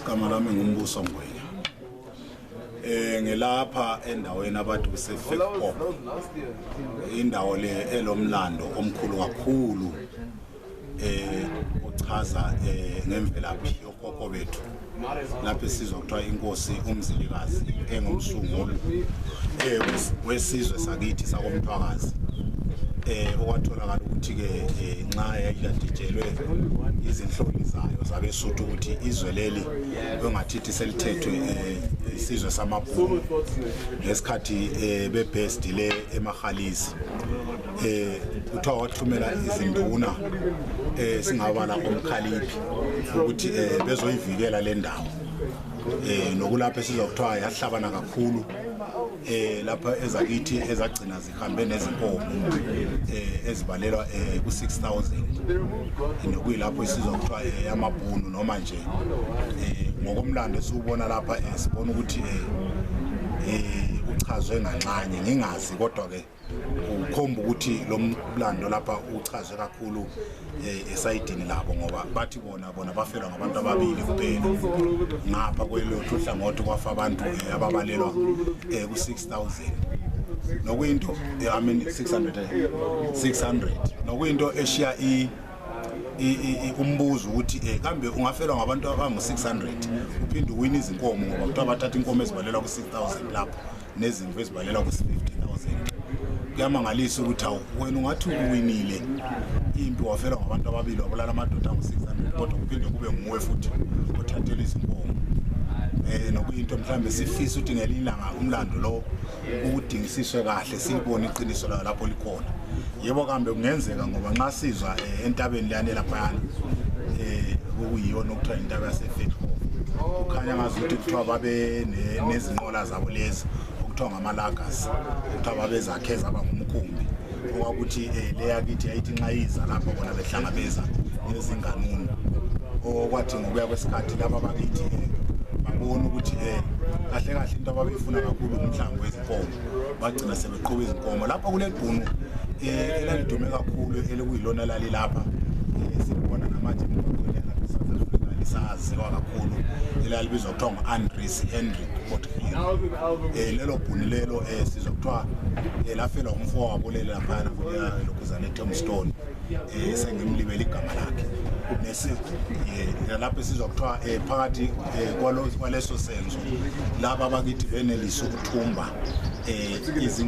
Igama lami ngumbuso Ngwenya. Ngilapha endaweni abantu beseFekpop. Indawo le elomlando omkhulu kakhulu uchaza ngemvelaphi yokhokho bethu. Lapho sizwa kuthiwa inkosi uMzilikazi engumsunguli wesizwe sakithi sakoMthwakazi. Okwatholakala ukuthi ke nxa yayiditshelwe izinhloli zayo zabesuthu ukuthi izwe leli bengathithi selithethwe isizwe samabhunu ngesikhathi bebest le eMahalisi kuthiwa wathumela izinduna singabala omkhaliphi ukuthi bezoyivikela le ndawo nokulapha sizokuthiwa yahlabana kakhulu lapha ezakithi ezagcina zihambe nezinkomo ezibalelwa ku-6,000 nokuyilapho isizwe kuthiwa yamabhunu noma nje ngokomlando siubona lapha sibona ukuthi uchazwe nganxanye ngingazi kodwa ke ukhomba ukuthi lo mlando lapha uchazwe kakhulu esayidini labo ngoba bathi bona bafelwa ngabantu ababili kuphela ngapha kwelo hlangothi kwafa abantu ababalelwa ku-6,000 nokuyinto I mean 600 nokuyinto eshiya umbuzo ukuthi kambe ungafelwa ngabantu abangu-600 uphinde uwina izinkomo ngoba kuthiwa bathatha inkomo ezibalelwa ku-6,000 lapho nezimvu ezibalelwa ku-50,000 kuyamangalisa ukuthi wena ungathi uwinile impi wafelwa ngabantu ababili wabulala amadoda angu-600 kodwa kuphinde kube nguwe futhi othathela izinkomo nokuyinto mhlawumbe sifisa ukuthi ngelinye ilanga umlando lo ukudingisiswe kahle sibone iqiniso layo lapho likhona. Yebo kambe kungenzeka ngoba nxa sizwa entabeni leyane laphayana okuyiyona okuthiwa intaba yaseFekpop kukhanya ngazuthi kuthiwa babe nezinqola zabo lezi okuthiwa ngama-lagers okuthiwa babezakhe zaba ngumkhumbi okwakuthi leyakithi yayithi nxa yiza lapho bona behlangabeza nezinganunu okwathi ngokuya kwesikhathi laba bakithi babona ukuthi kahle kahle into ababeyifuna kakhulu umhlambi wezinkomo bagcina sebeqhuba izinkomo lapha kule bhunu elalidume kakhulu elikuyilona lali lapha sibona namanje lisaziwa kakhulu elalibizwa kuthiwa ngu-Andries Hendrik Potgieter lelo bhunu lelo sizokuthiwa lafelwa umfowabo leli laphana lokhuzane Tombstone sengimlibele igama lakhe lapho sizokuthiwa phakathi kwaleso senzo laba bakithi benelisa ukuthumba izingane